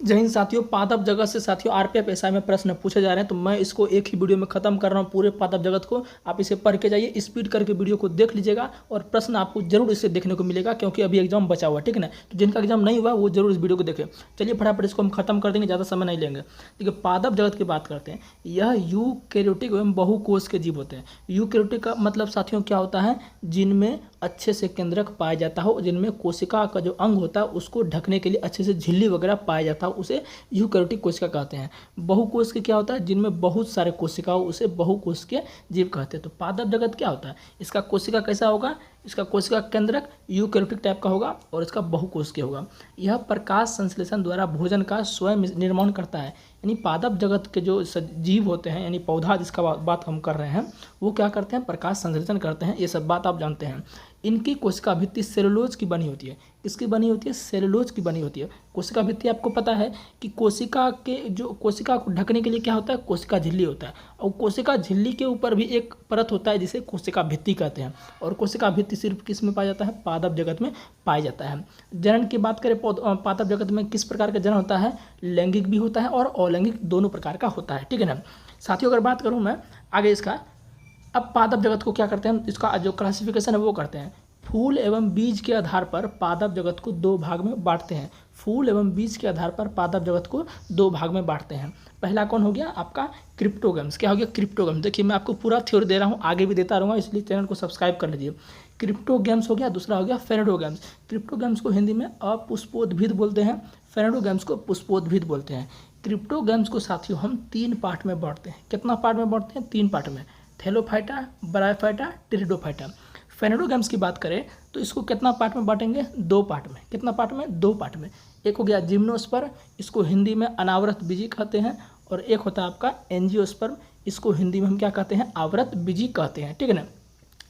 जय हिंद साथियों। पादप जगत से साथियों आरपीएफ एसआई में प्रश्न पूछे जा रहे हैं, तो मैं इसको एक ही वीडियो में खत्म कर रहा हूँ। पूरे पादप जगत को आप इसे पढ़ के जाइए, स्पीड करके वीडियो को देख लीजिएगा और प्रश्न आपको जरूर इससे देखने को मिलेगा, क्योंकि अभी एग्जाम बचा हुआ है, ठीक है ना। तो जिनका एग्जाम नहीं हुआ वो जरूर इस वीडियो को देखें। चलिए फटाफट इसको हम खत्म कर देंगे, ज़्यादा समय नहीं लेंगे। देखिए पादप जगत की बात करते हैं। यह यूकैरियोटिक एवं बहुकोष के जीव होते हैं। यूकैरियोटिक का मतलब साथियों क्या होता है? जिनमें अच्छे से केंद्रक पाया जाता हो, जिनमें कोशिका का जो अंग होता है उसको ढकने के लिए अच्छे से झिल्ली वगैरह पाया जाता हो, उसे यूकैरियोटिक कोशिका कहते हैं। बहुकोष के क्या होता है? जिनमें बहुत सारे कोशिका हो, उसे बहुकोष के जीव कहते हैं। तो पादप जगत क्या होता है? इसका कोशिका कैसा होगा? इसका कोशिका केंद्रक यूकैरियोटिक टाइप का होगा और इसका बहुकोष के होगा। यह प्रकाश संश्लेषण द्वारा भोजन का स्वयं निर्माण करता है। यानी पादप जगत के जो जीव होते हैं, यानी पौधा जिसका बात हम कर रहे हैं, वो क्या करते हैं? प्रकाश संश्लेषण करते हैं। ये सब बात आप जानते हैं। इनकी कोशिका भित्ति सेलुलोज की बनी होती है। किसकी बनी होती है? सेलुलोज की बनी होती है। कोशिका भित्ति आपको पता है कि कोशिका को ढकने के लिए क्या होता है? कोशिका झिल्ली होता है। और कोशिका झिल्ली के ऊपर भी एक परत होता है जिसे कोशिका भित्ति कहते हैं। और कोशिका भित्ति सिर्फ किस में पाया जाता है? पादप जगत में पाया जाता है। जनन की बात करें, पादप जगत में किस प्रकार का जनन होता है? लैंगिक भी होता है और अलैंगिक दोनों प्रकार का होता है, ठीक है ना। साथियों अगर बात करूँ मैं आगे इसका, अब पादप जगत को क्या करते हैं? इसका जो क्लासिफिकेशन है वो करते हैं। फूल एवं बीज के आधार पर पादप जगत को दो भाग में बांटते हैं। फूल एवं बीज के आधार पर पादप जगत को दो भाग में बांटते हैं। पहला कौन हो गया? आपका क्रिप्टोगम्स। क्या हो गया? क्रिप्टोगम्स। देखिए मैं आपको पूरा थ्योरी दे रहा हूँ, आगे भी देता रहूँगा, इसलिए चैनल को सब्सक्राइब कर लीजिए। क्रिप्टोगम्स हो गया, दूसरा हो गया फेरेडोगम्स। क्रिप्टोगम्स को हिंदी में अपुष्पोद्भिद बोलते हैं, फेरेडोगम्स को पुष्पोद्भिद बोलते हैं। क्रिप्टोगम्स को साथियों हम तीन पार्ट में बांटते हैं। कितना पार्ट में बांटते हैं? तीन पार्ट में। Thallophyta, bryophyta, pteridophyta. फेरेडोगम्स की बात करें तो इसको कितना पार्ट में बांटेंगे? दो पार्ट में। कितना पार्ट में? दो पार्ट में। एक हो गया जिम्नोस्पर्म, इसको हिंदी में अनावृत बीजी कहते हैं। और एक होता है आपका एंजियोस्पर्म, इसको हिंदी में हम क्या कहते हैं? आवृत बीजी कहते हैं, ठीक है ना।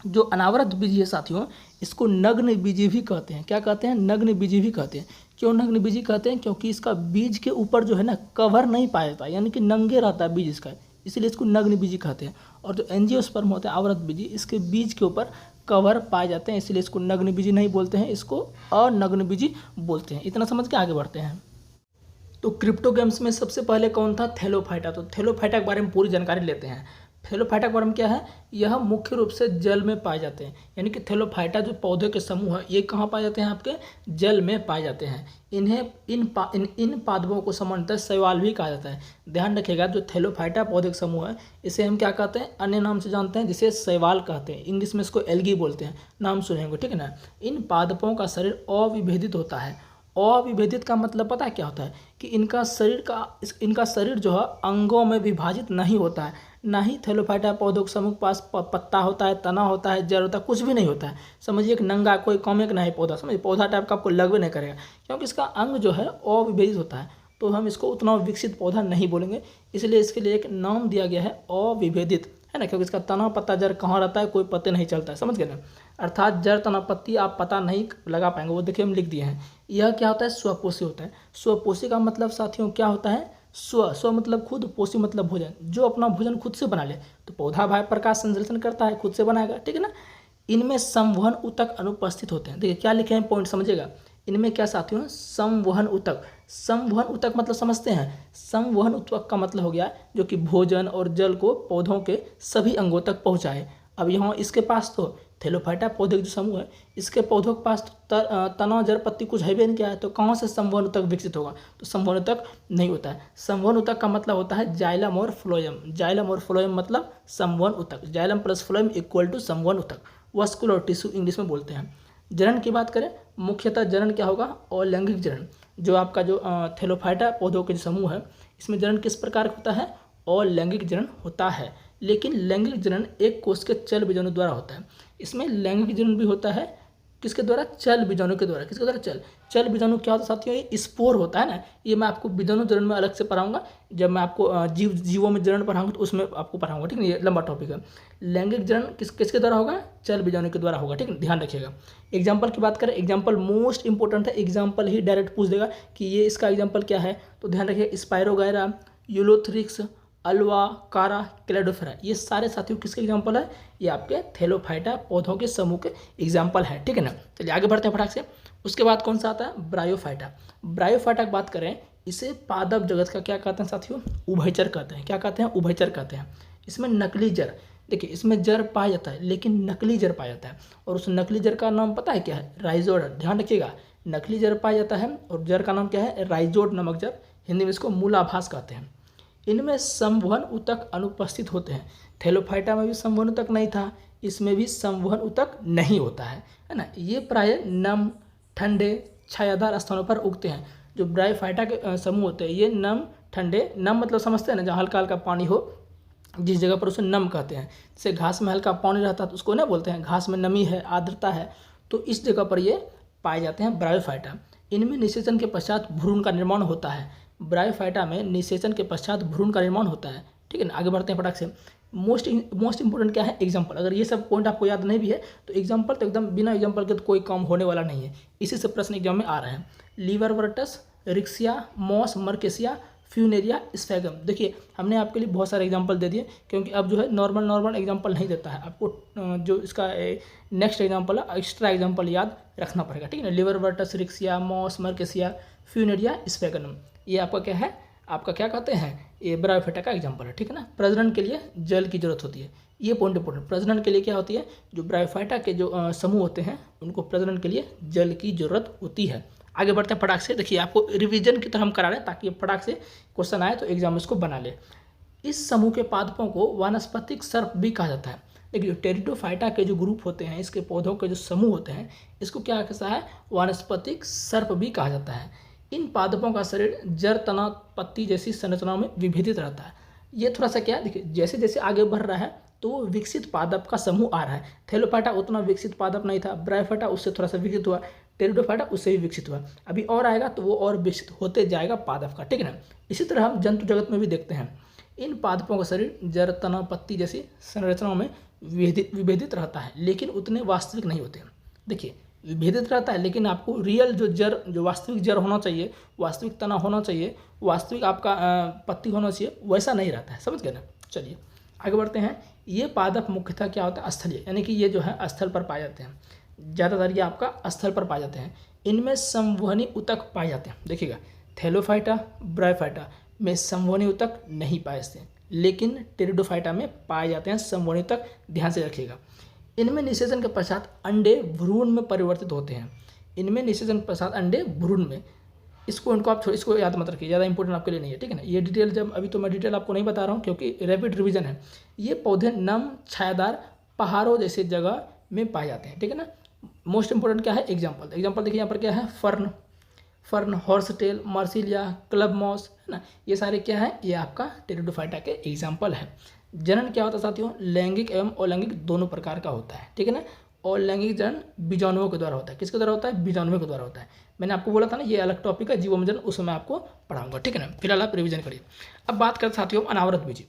जो अनावृत बीजी है साथियों, इसको नग्न बीजी भी कहते हैं। क्या कहते हैं? नग्न बीजी भी कहते हैं। क्यों नग्न बीजी कहते हैं? क्योंकि इसका बीज के ऊपर जो है ना कवर नहीं पाया जाता, यानी कि नंगे रहता है बीज इसका, इसलिए इसको नग्न बीजी कहते हैं। और जो एंजियोस्पर्म होता है आवृत बीजी, इसके बीज के ऊपर कवर पाए जाते हैं, इसलिए इसको नग्न बीजी नहीं बोलते हैं, इसको अनग्न बीजी बोलते हैं। इतना समझ के आगे बढ़ते हैं। तो क्रिप्टोगम्स में सबसे पहले कौन था? थैलोफाइटा। तो थैलोफाइटा के बारे में पूरी जानकारी लेते हैं। थैलोफाइटा के बारे में क्या है? यह मुख्य रूप से जल में पाए जाते हैं। यानी कि थैलोफाइटा जो पौधे के समूह है, ये कहाँ पाए जाते हैं? आपके जल में पाए जाते हैं। इन्हें इन पादपों को सामान्यतः शैवाल भी कहा जाता है। ध्यान रखिएगा, जो थैलोफाइटा पौधे का समूह है, इसे हम क्या कहते हैं? अन्य नाम से जानते हैं, जिसे शैवाल कहते हैं। इंग्लिश में इसको एल्गी बोलते हैं, नाम सुनेंगे, ठीक है ना। इन पादपों का शरीर अविभेदित होता है। अविभेदित का मतलब पता है क्या होता है? कि इनका शरीर जो है अंगों में विभाजित नहीं होता है। ना ही थैलोफाइटा पौधों के समूह के पास पत्ता होता है, तना होता है, जड़ होता है, कुछ भी नहीं होता है। समझिए एक नंगा कोई कॉमिक नहीं पौधा, समझिए पौधा टाइप का आपको लगवे नहीं करेगा, क्योंकि इसका अंग जो है अविभेदित होता है। तो हम इसको उतना विकसित पौधा नहीं बोलेंगे, इसलिए इसके लिए एक नाम दिया गया है अविभेदित, है ना। क्योंकि इसका तना पत्ता जड़ कहाँ रहता है कोई पता नहीं चलता है, समझ गए ना। अर्थात जड़ तना पत्ती आप पता नहीं लगा पाएंगे, वो देखिए हम लिख दिए हैं। यह क्या होता है? स्वपोषी होता है। स्वपोषी का मतलब साथियों क्या होता है? स्व मतलब खुद, पोषी मतलब भोजन। जो अपना भोजन खुद से बना ले, तो पौधा भाई प्रकाश संश्लेषण करता है, खुद से बनाएगा, ठीक है ना। इनमें संवहन ऊतक अनुपस्थित होते हैं। देखिए क्या लिखे हैं, पॉइंट समझिएगा। इनमें क्या साथियों? संवहन ऊतक। संवहन ऊतक मतलब समझते हैं? संवहन ऊतक का मतलब हो गया जो कि भोजन और जल को पौधों के सभी अंगों तक पहुंचाए। अब यहाँ इसके पास तो थैलोफाइटा पौधे जो समूह है, इसके पौधों के पास तना जड़ पत्ती कुछ है भी नहीं, क्या है, तो कहाँ से संवहन ऊतक विकसित होगा? तो संवहन ऊतक नहीं होता है। संवहन ऊतक का मतलब होता है जाइलम और फ्लोएम। जाइलम और फ्लोएम मतलब संवहन ऊतक। Xylem plus phloem equal to संवहन ऊतक। वस्कुलर टिश्यू इंग्लिश में बोलते हैं। जनन की बात करें, मुख्यतः जनन क्या होगा? अलैंगिक जनन। जो आपका जो थैलोफाइटा पौधों के जो समूह है, इसमें जनन किस प्रकार होता है? अलैंगिक जनन होता है। लेकिन लैंगिक जनन एक कोष के चल बीजाणु द्वारा होता है। इसमें लैंगिक जनन भी होता है किसके द्वारा? चल बीजाणु के द्वारा। किसके द्वारा? चल बीजाणु क्या होता है साथियों? ये स्पोर होता है ना। ये मैं आपको बीजाणु जनन में अलग से पढ़ाऊंगा, जब मैं आपको जीवों में जनन पढ़ाऊंगा तो उसमें आपको पढ़ाऊंगा, ठीक है। ये लंबा टॉपिक है। लैंगिक जनन किसके द्वारा होगा? चल बीजाणु के द्वारा होगा, ठीक है, ध्यान रखिएगा। एग्जाम्पल की बात करें, एग्जाम्पल मोस्ट इंपॉर्टेंट है। एग्जाम्पल ही डायरेक्ट पूछ देगा कि ये इसका एग्जाम्पल क्या है, तो ध्यान रखिए। स्पायरोगायरा, यूलोथ्रिक्स, अल्वा, कारा, क्लेडोफेरा, ये सारे साथियों किसके एग्जाम्पल है? ये आपके थैलोफाइटा पौधों के समूह के एग्जाम्पल है, ठीक है ना। चलिए आगे बढ़ते हैं फटाक से। उसके बाद कौन सा आता है? ब्रायोफाइटा। ब्रायोफाइटा की बात करें, इसे पादप जगत का क्या कहते हैं साथियों, उभयचर कहते हैं। क्या कहते हैं, उभयचर कहते हैं। इसमें नकली जड़, देखिए इसमें जड़ पाया जाता है लेकिन नकली जड़ पाया जाता है, और उस नकली जड़ का नाम पता है क्या है, राइजोड। ध्यान रखिएगा, नकली जड़ पाया जाता है और जड़ का नाम क्या है, राइजोड नामक जड़, हिंदी में इसको मूलाभास कहते हैं। इनमें संवहन ऊतक अनुपस्थित होते हैं। थैलोफाइटा में भी संवहन ऊतक नहीं था, इसमें भी संवहन ऊतक नहीं होता है ना। ये प्राय नम, ठंडे, छायादार स्थानों पर उगते हैं। जो ब्रायोफाइटा के समूह होते हैं ये नम, ठंडे, नम मतलब समझते हैं ना, जहाँ हल्का हल्का पानी हो जिस जगह पर उसे नम कहते हैं। जैसे घास में हल्का पानी रहता है तो उसको ना बोलते हैं घास में नमी है, आर्द्रता है, तो इस जगह पर ये पाए जाते हैं ब्रायोफाइटा। इनमें निषेचन के पश्चात भ्रूण का निर्माण होता है। ब्रायोफाइटा में निषेचन के पश्चात भ्रूण का निर्माण होता है। ठीक है ना, आगे बढ़ते हैं फटाक से। मोस्ट इंपोर्टेंट क्या है, एग्जाम्पल। अगर ये सब पॉइंट आपको याद नहीं भी है तो एग्जाम्पल तो एकदम बिना एग्जाम्पल के तो कोई काम होने वाला नहीं है। इसी से प्रश्न एग्जाम में आ रहे हैं। लीवरवर्टस, रिक्सिया, मॉस, मर्केसिया, फ्यूनेरिया, स्फैगम। देखिए हमने आपके लिए बहुत सारे एग्जाम्पल दे दिए, क्योंकि अब जो है नॉर्मल एग्जाम्पल नहीं देता है आपको, जो इसका नेक्स्ट एग्जाम्पल है एक्स्ट्रा एग्जाम्पल याद रखना पड़ेगा। ठीक है ना, लिवरवर्टस, रिक्सिया, मॉस, मर्केसिया, फ्यूनेरिया, स्फैगम, ये आपका क्या है, आपका क्या कहते हैं, ये ब्रायोफाइटा का एग्जाम्पल है। ठीक है ना, प्रजनन के लिए जल की जरूरत होती है, ये पॉइंट इंपोर्टेंट। प्रजनन के लिए क्या होती है, जो ब्रायोफाइटा के जो समूह होते हैं उनको प्रजनन के लिए जल की जरूरत होती है। आगे बढ़ते हैं फटाक से। देखिए आपको रिवीजन की तरह हम करा रहे हैं ताकि फटाक से क्वेश्चन आए तो एग्जाम में इसको बना ले। इस समूह के पादपों को वानस्पतिक सर्प भी कहा जाता है। देखिए टेरिडोफाइटा के जो ग्रुप होते हैं, इसके पौधों के जो समूह होते हैं, इसको क्या कहता है, वानस्पतिक सर्प भी कहा जाता है। इन पादपों का शरीर जड़, तना, पत्ती जैसी संरचनाओं में विभेदित रहता है। ये थोड़ा सा क्या, देखिए जैसे जैसे आगे बढ़ रहा है तो वो विकसित पादप का समूह आ रहा है। थैलोफाइटा उतना विकसित पादप नहीं था, ब्रायोफाइटा उससे थोड़ा सा विकसित हुआ, टेरिडोफाइटा उससे भी विकसित हुआ, अभी और आएगा तो वो और विकसित होते जाएगा पादप का। ठीक है ना, इसी तरह हम जंतु जगत में भी देखते हैं। इन पादपों का शरीर जड़, तना, पत्ती जैसी संरचनाओं में विभेदित रहता है लेकिन उतने वास्तविक नहीं होते। देखिए विभेदित रहता है लेकिन आपको रियल जो जड़, जो वास्तविक जड़ होना चाहिए, वास्तविक तना होना चाहिए, वास्तविक आपका पत्ती होना चाहिए, वैसा नहीं रहता है। समझ गए ना। चलिए आगे बढ़ते हैं। ये पादप मुख्यतः क्या होता है, स्थलीय, यानी कि ये जो है स्थल पर पाए जाते हैं। ज़्यादातर ये आपका स्थल पर पाए जाते हैं। इनमें संवहनी ऊतक पाए जाते हैं। देखिएगा थैलोफाइटा, ब्रायोफाइटा में संवहनी ऊतक नहीं पाए जाते हैं, लेकिन टेरिडोफाइटा में पाए जाते हैं संवहनी ऊतक। ध्यान से रखिएगा। इनमें निषेचन के पश्चात अंडे भ्रूण में परिवर्तित होते हैं। इनमें निषेचन के पश्चात अंडे भ्रूण में, इनको आप इसको याद मत रखिए, ज़्यादा इंपॉर्टेंट आपके लिए नहीं है। ठीक है ना, ये डिटेल जब अभी तो मैं डिटेल आपको नहीं बता रहा हूँ क्योंकि रैपिड रिवीजन है। ये पौधे नम, छायादार पहाड़ों जैसे जगह में पाए जाते हैं। ठीक है ना, मोस्ट इंपोर्टेंट क्या है, एग्जाम्पल। एग्जाम्पल देखिए यहाँ पर क्या है, fern, horsetail, marsilea, club moss, है ना, ये सारे क्या है, ये आपका टेरिडोफाइटा के एग्जाम्पल है। जनन क्या होता है साथियों, लैंगिक एवं अलैंगिक दोनों प्रकार का होता है। ठीक है ना, और लैंगिक जनन बीजाणुओं के द्वारा होता है। किसके द्वारा होता है, बीजाणुओं के द्वारा होता है। मैंने आपको बोला था ना ये अलग टॉपिक है, जीवों में जनन, उसमें आपको पढ़ाऊंगा। ठीक है ना, फिलहाल आप रिवीजन करिए। अब बात करते साथियों अनावृत बीजी।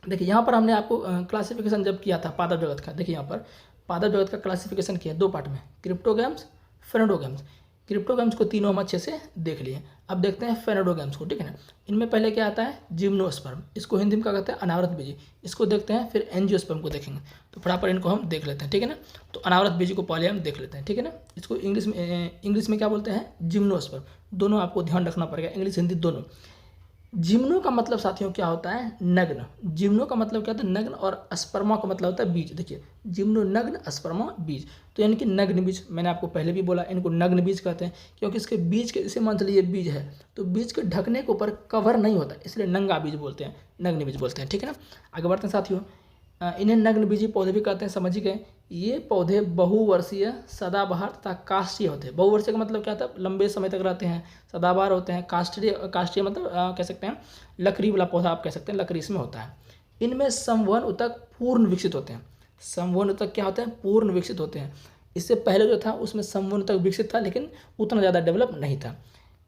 देखिए यहाँ पर हमने आपको क्लासिफिकेशन जब किया था पादप जगत का, देखिए यहाँ पर पादप जगत का क्लासिफिकेशन किया दो पार्ट में, क्रिप्टोगैम्स, फेनोडोगैम्स। क्रिप्टोगैम्स को तीनों हम अच्छे से देख लिए। अब देखते हैं फेनोडोगैम्स को। ठीक है ना, इनमें पहले क्या आता है, जिम्नोस्पर्म, इसको हिंदी में क्या कहते हैं, अनावृत बीजी, इसको देखते हैं। फिर एंजियोस्पर्म को देखेंगे, तो फटाफट इनको हम देख लेते हैं। ठीक है ना, तो अनावृत बीजी को पहले हम देख लेते हैं। ठीक है ना, इसको इंग्लिश में क्या बोलते हैं, जिम्नोस्पर्म। दोनों आपको ध्यान रखना पड़ेगा, इंग्लिश हिंदी दोनों। जिम्नो का मतलब साथियों क्या होता है, नग्न। जिम्नो का मतलब क्या होता है, नग्न, और स्पर्मा का मतलब होता है बीज। देखिए जिम्नो नग्न, स्पर्मा बीज, तो यानी कि नग्न बीज। मैंने आपको पहले भी बोला इनको नग्न बीज कहते हैं, क्योंकि इसके बीज के, जैसे मान लीजिए बीज है तो बीज के ढकने के ऊपर कवर नहीं होता, इसलिए नंगा बीज बोलते हैं, नग्न बीज बोलते हैं। ठीक है ना, आगे बढ़ते हैं साथियों। इन्हें नग्न बीजी पौधे भी कहते हैं, समझ गए। ये पौधे बहुवर्षीय, सदाबहार तथा काष्ठीय होते हैं। बहुवर्षीय का मतलब क्या था, लंबे समय तक रहते हैं। सदाबहार होते हैं। काष्ठीय मतलब कह सकते हैं लकड़ी वाला पौधा, आप कह सकते हैं लकड़ी इसमें होता है। इनमें संवहन ऊतक पूर्ण विकसित होते हैं। संवहन ऊतक क्या होते हैं, पूर्ण विकसित होते हैं। इससे पहले जो था उसमें संवहन ऊतक विकसित था लेकिन उतना ज़्यादा डेवलप नहीं था।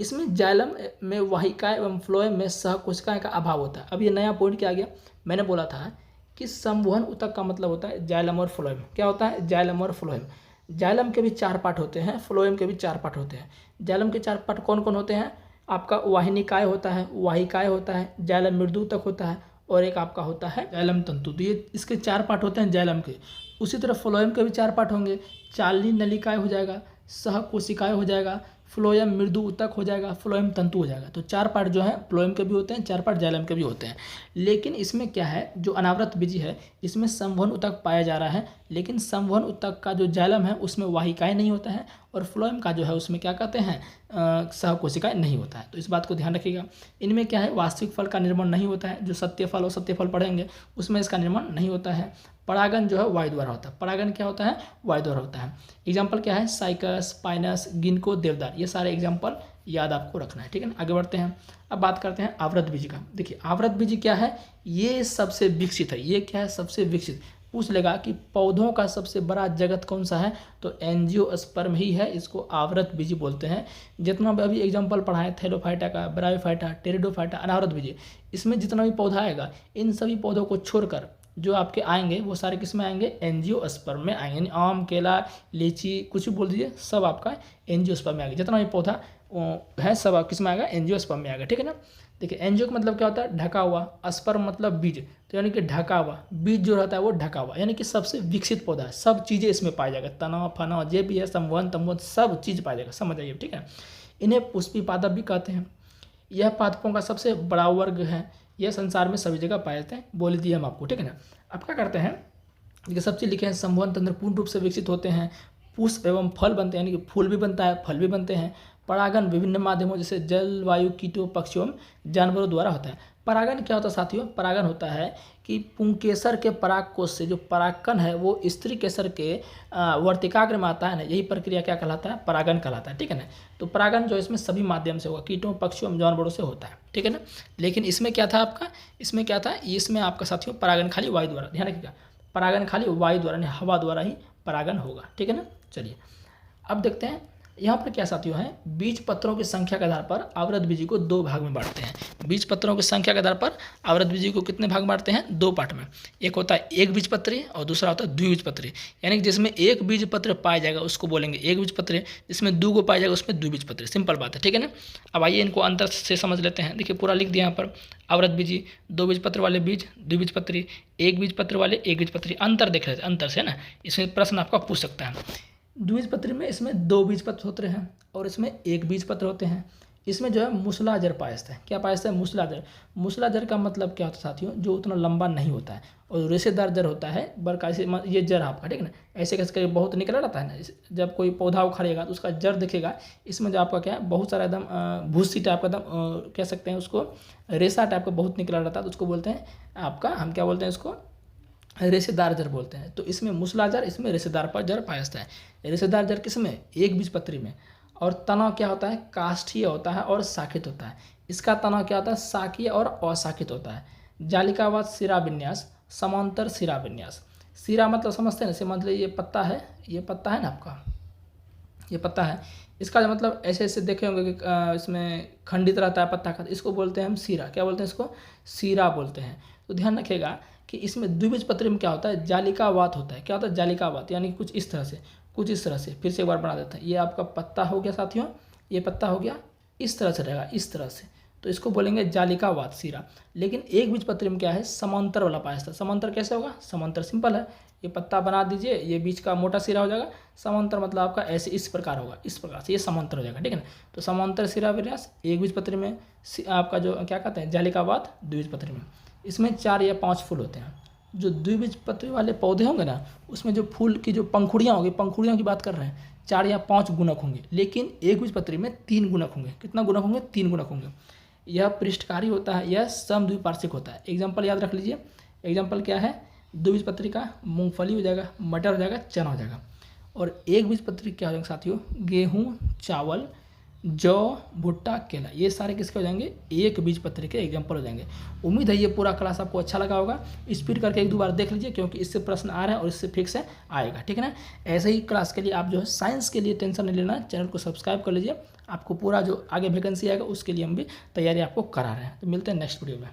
इसमें जाइलम में वाहिकाएं एवं फ्लोएम में सहकोशिकाएं का अभाव होता है। अब ये नया पॉइंट क्या आ गया, मैंने बोला था कि संवहन ऊतक का मतलब होता है जाइलम और फ्लोएम। क्या होता है, जाइलम और फ्लोएम। जाइलम के भी 4 पार्ट होते हैं, फ्लोएम के भी 4 पार्ट होते हैं। जाइलम के 4 पार्ट कौन कौन होते हैं, आपका वाहिनिकाय होता है, वाहिकाय होता है, जाइलम मृदु ऊतक होता है, और एक आपका होता है जाइलम तंतु। तो ये इसके 4 पार्ट होते हैं जाइलम के। उसी तरह फ्लोएम के भी 4 पार्ट होंगे, चालनी नलिकाय हो जाएगा, सहकोशिकाय हो जाएगा, फ्लोएम मृदु ऊतक हो जाएगा, फ्लोएम तंतु हो जाएगा। तो 4 पार्ट जो है फ्लोएम के भी होते हैं, 4 पार्ट जाइलम के भी होते हैं। लेकिन इसमें क्या है, जो अनावृत बीजी है इसमें संवहन ऊतक पाया जा रहा है, लेकिन संवहन ऊतक का जो जाइलम है उसमें वाहिकाएं नहीं होता है, और फ्लोएम का जो है उसमें क्या कहते हैं, सहकोशिकाएं नहीं होता है। तो इस बात को ध्यान रखिएगा। इनमें क्या है, वास्तविक फल का निर्माण नहीं होता है, जो सत्य फल और सत्य फल पढ़ेंगे उसमें इसका निर्माण नहीं होता है। परागन जो है वायु द्वारा होता है। परागन क्या होता है, वायु द्वारा होता है। एग्जाम्पल क्या है, साइकस, पाइनस, गिनको, देवदार, ये सारे एग्जाम्पल याद आपको रखना है, ठीक है ना। आगे बढ़ते हैं, अब बात करते हैं आवृत बीज का। देखिए आवृत बीज क्या है, ये सबसे विकसित है। ये क्या है, सबसे विकसित। पूछ लेगा कि पौधों का सबसे बड़ा जगत कौन सा है, तो एंजियोस्पर्म ही है, इसको आवृत बीज बोलते हैं। जितना भी अभी एग्जाम्पल पढ़ा है, थैलोफाइटा का, ब्रायोफाइटा, टेरिडोफाइटा, अनावृत बीज, इसमें जितना भी पौधा आएगा इन सभी पौधों को छोड़कर जो आपके आएंगे वो सारे किस में आएंगे, एंजियोस्पर्म में आएंगे। यानी आम, केला, लीची, कुछ भी बोल दीजिए, सब आपका एंजियोस्पर्म में आएगा। जितना भी पौधा है सब किस में आएगा, एंजियोस्पर्म में आएगा, ठीक है ना। देखिए एंजियो का मतलब क्या होता है, ढका हुआ, स्पर्म मतलब बीज, तो यानी कि ढका हुआ, बीज जो रहता है वो ढका हुआ, यानी कि सबसे विकसित पौधा है। सब चीज़ें इसमें पाया जाएगा, तना फना जे भी है, संवहन तमवहन सब चीज़ पाया जाएगा, समझ आइए, ठीक है। इन्हें पुष्पी पादप भी कहते हैं। यह पादपों का सबसे बड़ा वर्ग है। यह संसार में सभी जगह पाए जाते हैं, बोल दिए हम आपको, ठीक है ना। अब क्या करते हैं, देखिए सब चीज़ लिखे हैं। संवहन तंत्र पूर्ण रूप से विकसित होते हैं, पुष्प एवं फल बनते हैं, यानी कि फूल भी बनता है, फल भी बनते हैं। परागन विभिन्न माध्यमों जैसे जल, वायु, कीटों, पक्षियों एवं जानवरों द्वारा होता है। परागन क्या होता है साथियों, परागन होता है कि पुंकेसर के परागकोश से जो परागकण है वो स्त्री केसर के वर्तिकाग्र में आता है ना, यही प्रक्रिया क्या कहलाता है, परागन कहलाता है, ठीक है ना। तो परागन जो इसमें सभी माध्यम से होगा, कीटों, पक्षियों एवं जानवरों से होता है, ठीक है ना। लेकिन इसमें क्या था आपका, इसमें क्या था, इसमें आपका साथियों परागन खाली वायु द्वारा, ध्यान रखिएगा, परागन खाली वायु द्वारा यानी हवा द्वारा ही परागन होगा, ठीक है ना। चलिए अब देखते हैं यहाँ पर क्या साथियों है, बीज पत्रों की संख्या के आधार पर आवृत बीजी को 2 भाग में बांटते हैं। बीज पत्रों की संख्या के आधार पर आवृत बीजी को कितने भाग बांटते हैं, 2 पार्ट में। एक होता है एक बीजपत्री और दूसरा होता है द्विबीजपत्री, यानी कि जिसमें एक बीजपत्र पाया जाएगा उसको बोलेंगे एक बीजपत्री, जिसमें 2 को पाया जाएगा उसमें द्विबीजपत्री। सिंपल बात है, ठीक है ना। अब आइए इनको अंतर से समझ लेते हैं। देखिए पूरा लिख दिया यहाँ पर, आवृत बीजी 2 बीजपत्र वाले बीज द्विबीजपत्री, एक बीजपत्र वाले एक बीजपत्री। अंतर देख रहे थे, अंतर से ना इसमें प्रश्न आपका पूछ सकता है। द्विबीजपत्री में इसमें 2 बीजपत्र होते हैं और इसमें 1 बीजपत्र होते हैं। इसमें जो है मूसलाजर पायस्थ है। क्या पायस्थ है, मूसलाजर। मूसलाजर का मतलब क्या होता है साथियों, जो उतना लंबा नहीं होता है और रेशेदार जड़ होता है, बड़का ये जड़ आपका, ठीक है ना। ऐसे कैसे बहुत निकला रहता है ना, जब कोई पौधा उखड़ेगा तो उसका जड़ दिखेगा, इसमें जो आपका क्या है बहुत सारा एकदम भूसी टाइप का एकदम कह सकते हैं उसको, रेशा टाइप का बहुत निकला रहता है, तो उसको बोलते हैं आपका, हम क्या बोलते हैं इसको, रेशेदार जड़ बोलते हैं। तो इसमें मूसलाजर, इसमें रेशेदार पर जड़ पायस्थ है। रेशेदार जड़ किसमें, एक बीजपत्री में। और तनाव क्या होता है, काष्ठीय होता है और शाखित होता है। इसका तनाव क्या होता है, शाखीय और अशाखित होता है। जालिकावाद सिरा विन्यास, समांतर सिरा विन्यास। सिरा मतलब समझते हैं ना, मतलब ये पत्ता है, ये पत्ता है ना आपका, ये पत्ता है, इसका जो मतलब ऐसे ऐसे देखे होंगे कि इसमें खंडित रहता है पत्ता का, इसको बोलते हैं हम सिरा। क्या बोलते हैं इसको, सिरा बोलते हैं। तो ध्यान रखिएगा कि इसमें द्विबीजपत्री में क्या होता है, जालिकावात होता है। क्या होता है, जालिकावात, यानी कुछ इस तरह से, कुछ इस तरह से। फिर से एक बार बना देते हैं, ये आपका पत्ता हो गया साथियों, ये पत्ता हो गया, इस तरह से रहेगा, इस तरह से, तो इसको बोलेंगे जालिकावात सिरा। लेकिन एक बीजपत्री में क्या है, समांतर वाला पायस्थ। समांतर कैसे होगा, समांतर सिंपल है, ये पत्ता बना दीजिए, ये बीच का मोटा सिरा हो जाएगा। समांतर मतलब आपका ऐसे इस प्रकार होगा, इस प्रकार से ये समांतर हो जाएगा, ठीक है ना। तो समांतर सिरा विन्यास एक बीजपत्री में, आपका जो क्या कहते हैं जालिकावात द्विबीजपत्री में। इसमें 4 या 5 फूल होते हैं। जो द्विबीजपत्री वाले पौधे होंगे ना, उसमें जो फूल की जो पंखुड़ियाँ होंगी, पंखुड़ियों की बात कर रहे हैं, 4 या 5 गुणक होंगे। लेकिन एक बीजपत्री में 3 गुणक होंगे। कितना गुणक होंगे, 3 गुणक होंगे। यह पृष्ठकारी होता है, यह समद्विपार्श्विक होता है। एग्जाम्पल याद रख लीजिए, एग्जाम्पल क्या है, द्विबीजपत्री का मूंगफली हो जाएगा, मटर हो जाएगा, चना हो जाएगा। और एक बीजपत्री क्या हो जाएगा साथियों, गेहूँ, चावल, जौ, भुट्टा, केला, ये सारे किसके हो जाएंगे, एक बीजपत्री के एग्जाम्पल हो जाएंगे। उम्मीद है ये पूरा क्लास आपको अच्छा लगा होगा। स्पीड करके 1-2 बार देख लीजिए, क्योंकि इससे प्रश्न आ रहे हैं और इससे फिक्स है आएगा, ठीक है ना। ऐसे ही क्लास के लिए आप जो है साइंस के लिए टेंशन नहीं लेना, चैनल को सब्सक्राइब कर लीजिए। आपको पूरा जो आगे वैकेंसी आएगा उसके लिए हम भी तैयारी आपको करा रहे हैं। तो मिलते हैं नेक्स्ट वीडियो में।